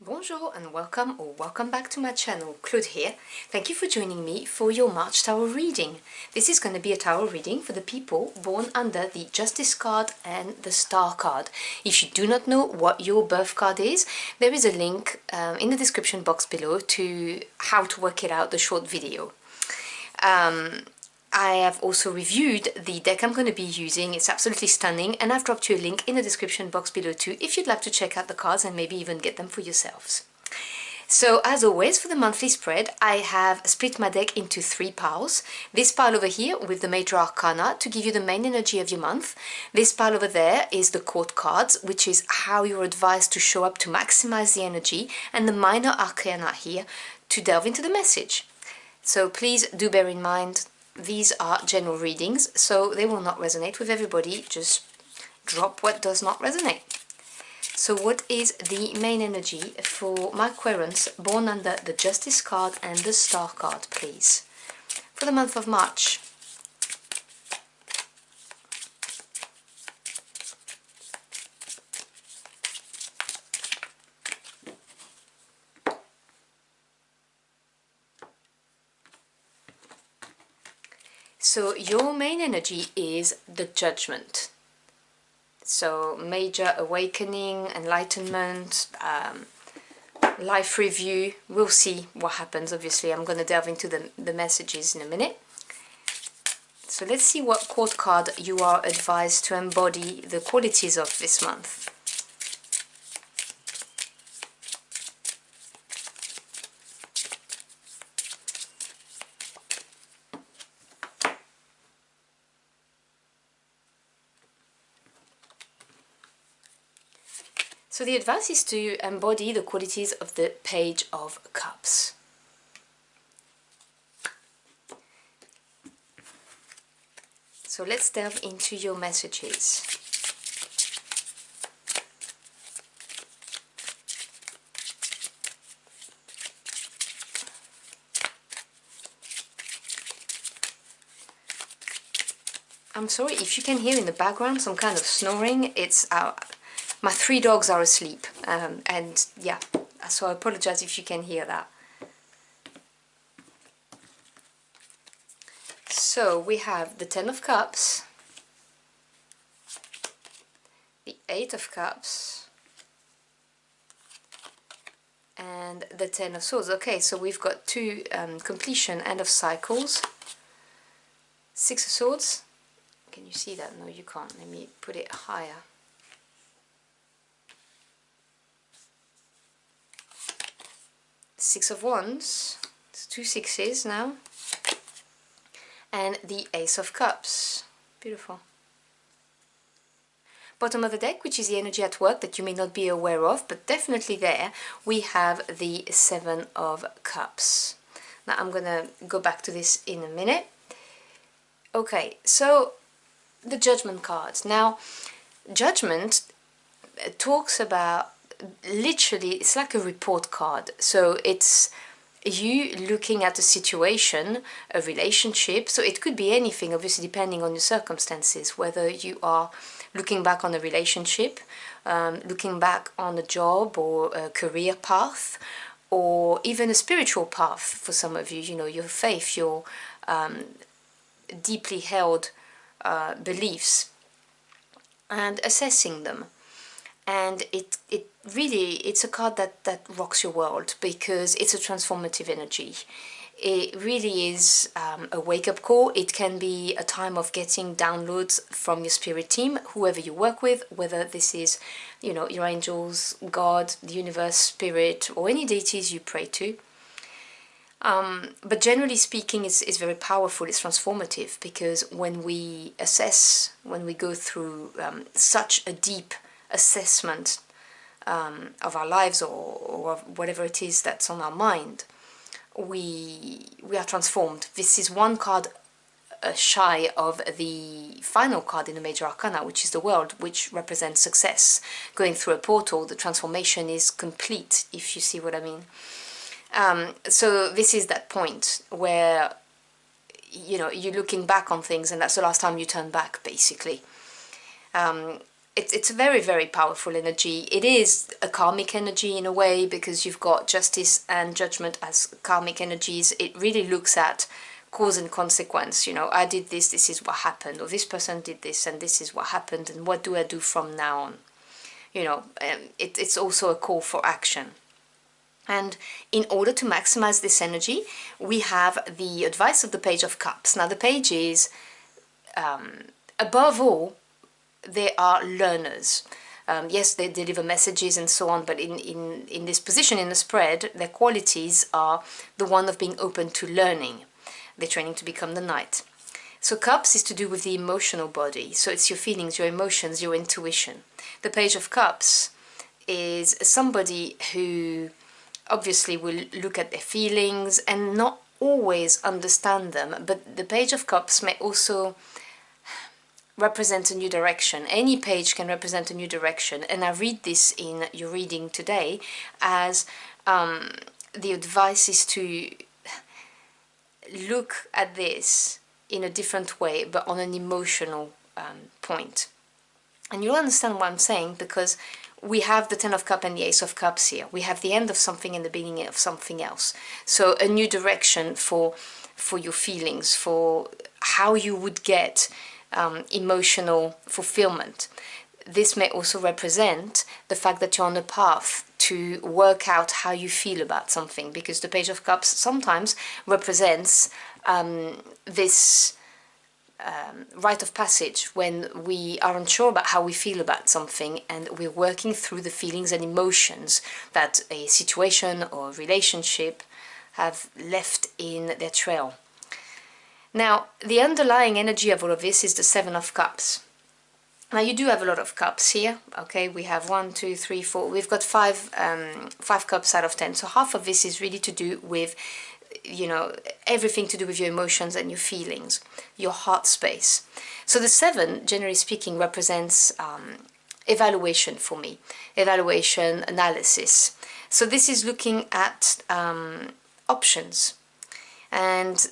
Bonjour and welcome back to my channel. Claude here. Thank you for joining me for your March tarot reading. This is going to be a tarot reading for the people born under the Justice card and the Star card. If you do not know what your birth card is, there is a link in the description box below to how to work it out, the short video. I have also reviewed the deck I'm going to be using. It's absolutely stunning, and I've dropped you a link in the description box below too if you'd like to check out the cards and maybe even get them for yourselves. So as always, for the monthly spread, I have split my deck into three piles. This pile over here with the major arcana to give you the main energy of your month. This pile over there is the court cards, which is how you're advised to show up to maximize the energy, and the minor arcana here to delve into the message. So please do bear in mind, these are general readings, so they will not resonate with everybody. Just drop what does not resonate. So what is the main energy for my querents born under the Justice card and the Star card, please, for the month of March? So your main energy is the Judgment. So major awakening, enlightenment, life review. We'll see what happens. Obviously, I'm going to delve into the messages in a minute. So let's see what court card you are advised to embody the qualities of this month. So the advice is to embody the qualities of the Page of Cups. So let's delve into your messages. I'm sorry if you can hear in the background some kind of snoring. It's my three dogs are asleep, and yeah, so I apologize if you can hear that. So we have the Ten of Cups, the Eight of Cups, and the Ten of Swords. Okay, so we've got two completion, end of cycles. Six of Swords. Can you see that? No, you can't. Let me put it higher. Six of Wands, it's two sixes now, and the Ace of Cups. Beautiful. Bottom of the deck, which is the energy at work that you may not be aware of, but definitely there, we have the Seven of Cups. Now I'm going to go back to this in a minute. Okay, so the Judgment cards. Now, Judgment talks about, literally, it's like a report card. So it's you looking at a situation, a relationship. So it could be anything, obviously, depending on your circumstances, whether you are looking back on a relationship, looking back on a job or a career path, or even a spiritual path for some of you, you know, your faith, your deeply held beliefs, and assessing them. And it really, it's a card that rocks your world, because it's a transformative energy. It really is a wake-up call. It can be a time of getting downloads from your spirit team, whoever you work with, whether this is, you know, your angels, God, the universe, spirit, or any deities you pray to. But generally speaking, it's very powerful, it's transformative, because when we assess, when we go through such a deep assessment of our lives, or of whatever it is that's on our mind, we are transformed. This is one card shy of the final card in the major arcana, which is the World, which represents success. Going through a portal, the transformation is complete, if you see what I mean. So this is that point where, you know, you're looking back on things, and that's the last time you turn back, basically. it's a very, very powerful energy. It is a karmic energy in a way, because you've got justice and judgment as karmic energies. It really looks at cause and consequence. You know, I did this, this is what happened, or this person did this and this is what happened, and what do I do from now on? You know, it's also a call for action. And in order to maximize this energy, we have the advice of the Page of Cups. Now, the page is, above all, they are learners. Yes, they deliver messages and so on, but in this position in the spread, their qualities are the one of being open to learning. They're training to become the knight. So Cups is to do with the emotional body. So it's your feelings, your emotions, your intuition. The Page of Cups is somebody who obviously will look at their feelings and not always understand them, but the Page of Cups may also represent a new direction. Any page can represent a new direction, and I read this in your reading today as the advice is to look at this in a different way, but on an emotional point. And you'll understand what I'm saying, because we have the Ten of Cups and the Ace of Cups here. We have the end of something and the beginning of something else. So a new direction for your feelings, for how you would get emotional fulfillment. This may also represent the fact that you're on a path to work out how you feel about something, because the Page of Cups sometimes represents this rite of passage when we are unsure about how we feel about something, and we're working through the feelings and emotions that a situation or relationship have left in their trail. Now, the underlying energy of all of this is the Seven of Cups. Now, you do have a lot of cups here, okay? We have 1, 2, 3, 4. We've got five cups out of 10. So half of this is really to do with, you know, everything to do with your emotions and your feelings, your heart space. So the 7, generally speaking, represents evaluation for me, evaluation, analysis. So this is looking at options. And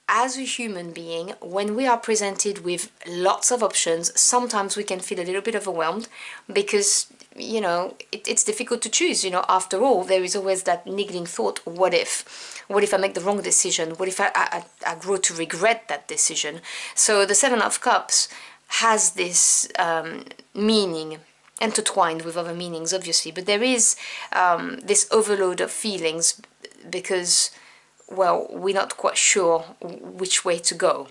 as a human being, when we are presented with lots of options, sometimes we can feel a little bit overwhelmed, because, you know, it's difficult to choose. You know, after all, there is always that niggling thought, what if? What if I make the wrong decision? What if I grow to regret that decision? So the Seven of Cups has this meaning, intertwined with other meanings, obviously, but there is this overload of feelings, because, well, we're not quite sure which way to go.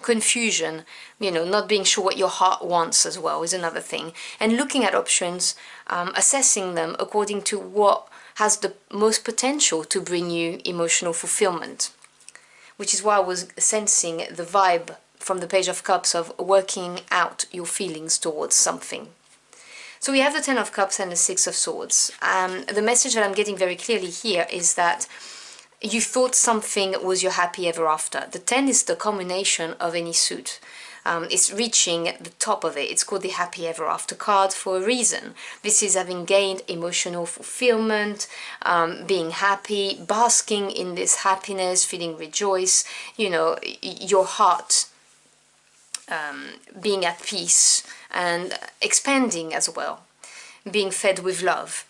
Confusion, you know, not being sure what your heart wants as well is another thing. And looking at options, assessing them according to what has the most potential to bring you emotional fulfillment. Which is why I was sensing the vibe from the Page of Cups of working out your feelings towards something. So we have the Ten of Cups and the Six of Swords. The message that I'm getting very clearly here is that you thought something was your happy ever after. The 10 is the culmination of any suit. It's reaching the top of it. It's called the happy ever after card for a reason. This is having gained emotional fulfillment, being happy, basking in this happiness, feeling rejoice, you know, your heart being at peace and expanding as well, being fed with love.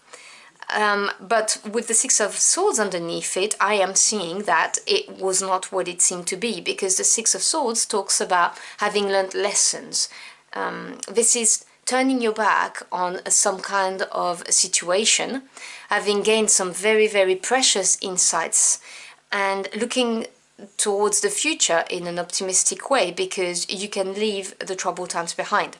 But with the Six of Swords underneath it, I am seeing that it was not what it seemed to be, because the Six of Swords talks about having learned lessons. This is turning your back on some kind of situation, having gained some very, very precious insights, and looking towards the future in an optimistic way, because you can leave the troubled times behind.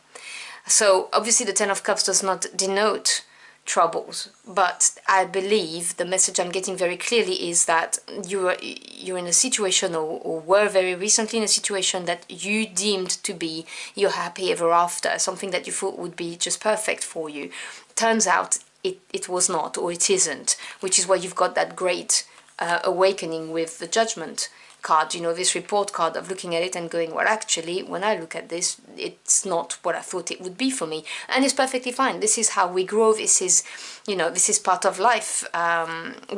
So obviously the Ten of Cups does not denote troubles, but I believe the message I'm getting very clearly is that you're in a situation, or were very recently in a situation that you deemed to be your happy ever after, something that you thought would be just perfect for you. Turns out it was not, or it isn't, which is why you've got that great awakening with the Judgment card, you know, this report card of looking at it and going, well, actually, when I look at this, it's not what I thought it would be for me. And it's perfectly fine. This is how we grow. This is, you know, this is part of life.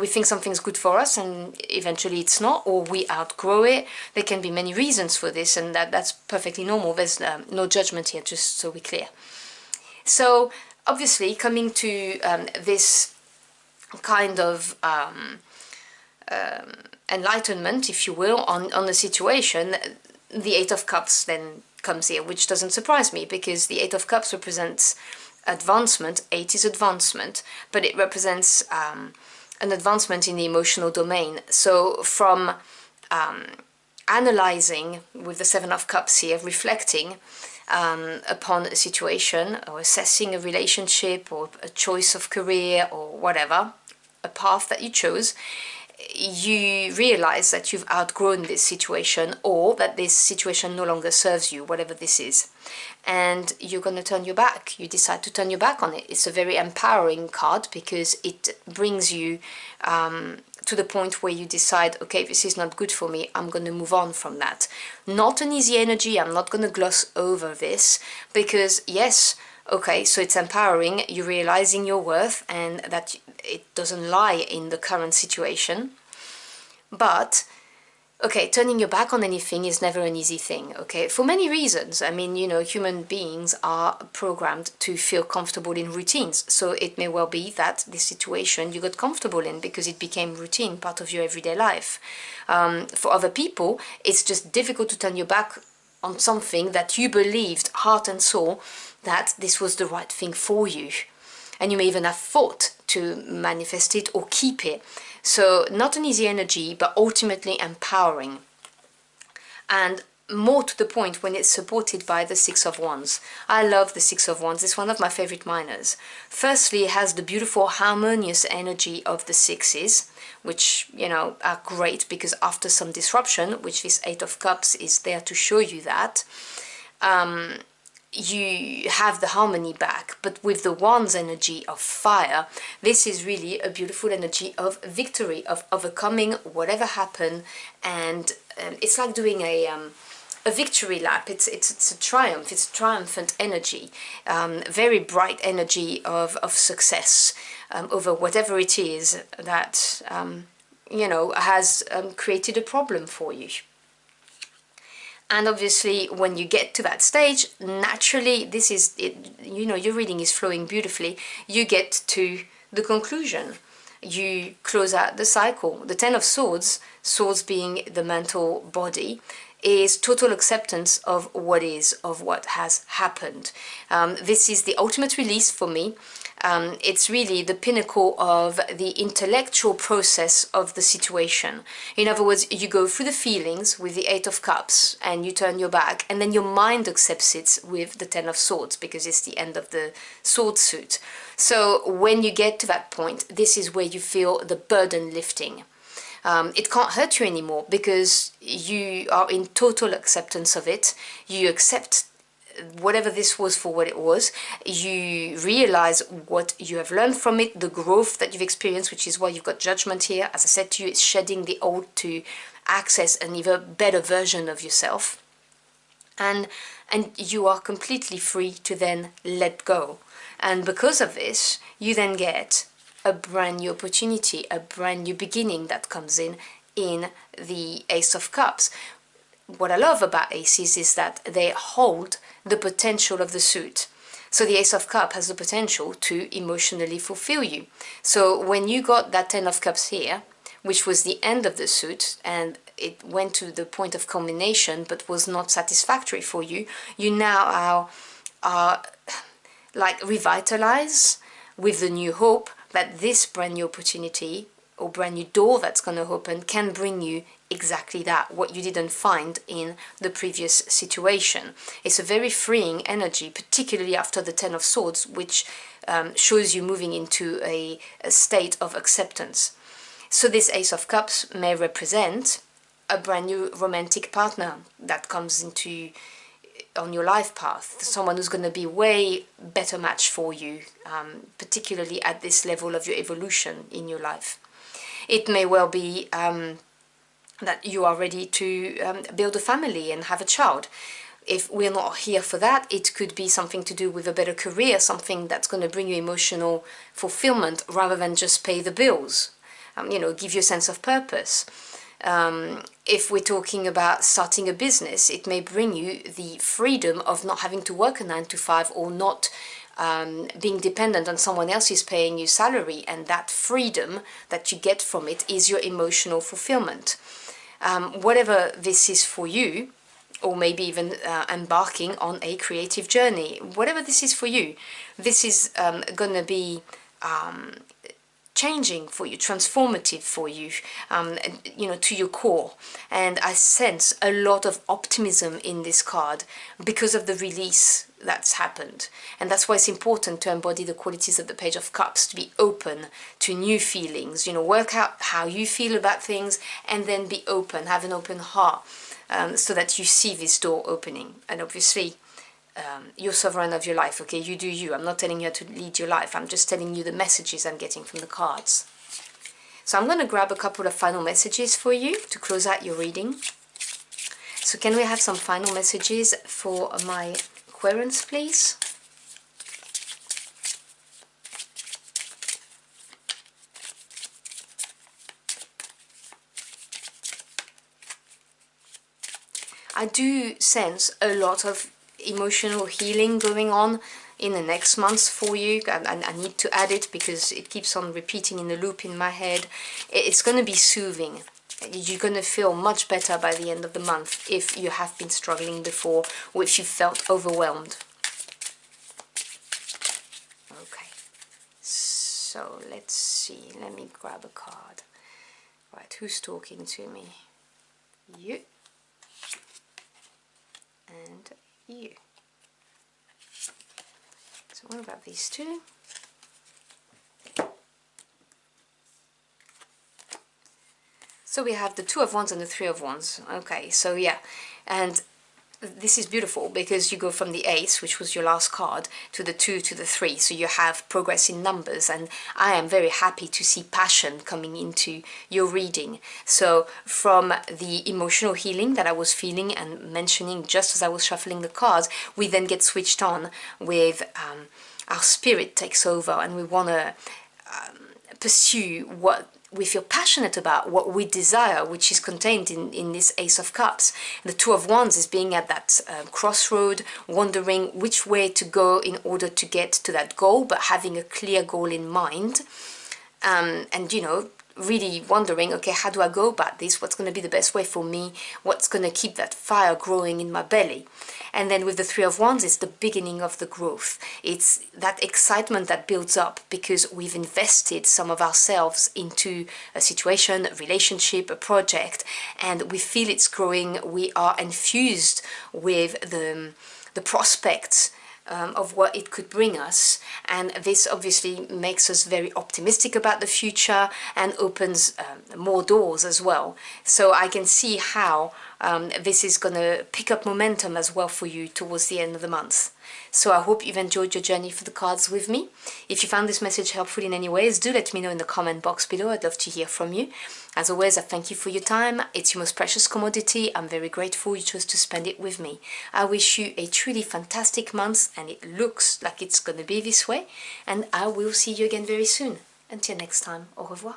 We think something's good for us and eventually it's not, or we outgrow it. There can be many reasons for this, and that's perfectly normal. There's no judgment here, just so we're clear. So obviously, coming to this kind of enlightenment, if you will, on the situation, the Eight of Cups then comes here, which doesn't surprise me, because the Eight of Cups represents advancement. 8 is advancement, but it represents an advancement in the emotional domain. So from analyzing with the Seven of Cups here, reflecting upon a situation, or assessing a relationship, or a choice of career, or whatever, a path that you chose, you realize that you've outgrown this situation, or that this situation no longer serves you, whatever this is. And you're going to turn your back. You decide to turn your back on it. It's a very empowering card, because it brings you to the point where you decide, okay, this is not good for me, I'm going to move on from that. Not an easy energy. I'm not going to gloss over this, because yes, okay, so it's empowering, you're realizing your worth and that it doesn't lie in the current situation. But, okay, turning your back on anything is never an easy thing, okay, for many reasons. I mean, you know, human beings are programmed to feel comfortable in routines. So it may well be that this situation you got comfortable in because it became routine, part of your everyday life. For other people, it's just difficult to turn your back on something that you believed, heart and soul, that this was the right thing for you. And you may even have thought to manifest it or keep it. So not an easy energy, but ultimately empowering. And more to the point when it's supported by the Six of Wands. I love the Six of Wands. It's one of my favorite minors. Firstly, it has the beautiful harmonious energy of the sixes, which, you know, are great, because after some disruption, which this Eight of Cups is there to show you that, you have the harmony back. But with the Wands energy of fire, this is really a beautiful energy of victory, of overcoming whatever happened. And it's like doing a victory lap. It's a triumph. It's triumphant energy, very bright energy of success over whatever it is that you know, has created a problem for you. And obviously, when you get to that stage, naturally, this is it, you know, your reading is flowing beautifully. You get to the conclusion. You close out the cycle. The Ten of Swords, swords being the mental body, is total acceptance of what is, of what has happened. This is the ultimate release for me. It's really the pinnacle of the intellectual process of the situation. In other words, you go through the feelings with the Eight of Cups and you turn your back, and then your mind accepts it with the Ten of Swords, because it's the end of the sword suit. So when you get to that point, this is where you feel the burden lifting. It can't hurt you anymore, because you are in total acceptance of it. You accept whatever this was for what it was. You realize what you have learned from it, the growth that you've experienced, which is why you've got judgment here. As I said to you, it's shedding the old to access an even better version of yourself. And you are completely free to then let go. And because of this, you then get a brand new opportunity, a brand new beginning that comes in the Ace of Cups. What I love about aces is that they hold the potential of the suit. So the Ace of Cups has the potential to emotionally fulfill you. So when you got that Ten of Cups here, which was the end of the suit, and it went to the point of culmination but was not satisfactory for you, you now are like revitalized with the new hope that this brand new opportunity or brand new door that's going to open can bring you exactly that, what you didn't find in the previous situation. It's a very freeing energy, particularly after the Ten of Swords, which shows you moving into a state of acceptance. So this Ace of Cups may represent a brand new romantic partner that comes into on your life path, someone who's going to be way better match for you, particularly at this level of your evolution in your life. It may well be that you are ready to build a family and have a child. If we're not here for that, it could be something to do with a better career, something that's going to bring you emotional fulfillment rather than just pay the bills, give you a sense of purpose. If we're talking about starting a business, it may bring you the freedom of not having to work a 9 to 5 or not being dependent on someone else is paying you salary, and that freedom that you get from it is your emotional fulfillment. Whatever this is for you, or maybe even embarking on a creative journey, whatever this is for you, this is going to be changing for you, transformative for you, to your core. And I sense a lot of optimism in this card because of the release that's happened. And that's why it's important to embody the qualities of the Page of Cups, to be open to new feelings, work out how you feel about things, and then be open, have an open heart, so that you see this door opening. And obviously, you're sovereign of your life, okay? You do you. I'm not telling you how to lead your life. I'm just telling you the messages I'm getting from the cards. So I'm going to grab a couple of final messages for you to close out your reading. So can we have some final messages for my Aquarians, please? I do sense a lot of emotional healing going on in the next months for you. I need to add it because it keeps on repeating in a loop in my head. It's going to be soothing. You're going to feel much better by the end of the month if you have been struggling before, or if you felt overwhelmed. Okay, so let's see. Let me grab a card. Right, who's talking to me? You. And you. So I'm going to grab these two. So we have the Two of Wands and the Three of Wands. Okay, so yeah, and this is beautiful because you go from the Ace, which was your last card, to the 2 to the 3. So you have progress in numbers, and I am very happy to see passion coming into your reading. So from the emotional healing that I was feeling and mentioning just as I was shuffling the cards, we then get switched on with our spirit takes over, and we want to pursue what we feel passionate about, what we desire, which is contained in this Ace of Cups. The Two of Wands is being at that crossroad, wondering which way to go in order to get to that goal, but having a clear goal in mind. And really wondering, okay, how do I go about this? What's going to be the best way for me? What's going to keep that fire growing in my belly? And then with the Three of Wands, it's the beginning of the growth. It's that excitement that builds up because we've invested some of ourselves into a situation, a relationship, a project, and we feel it's growing. We are infused with the prospects of what it could bring us, and this obviously makes us very optimistic about the future and opens more doors as well. So I can see how this is going to pick up momentum as well for you towards the end of the month. So I hope you've enjoyed your journey for the cards with me. If you found this message helpful in any ways, do let me know in the comment box below. I'd love to hear from you. As always, I thank you for your time. It's your most precious commodity. I'm very grateful you chose to spend it with me. I wish you a truly fantastic month, and it looks like it's going to be this way. And I will see you again very soon. Until next time, au revoir.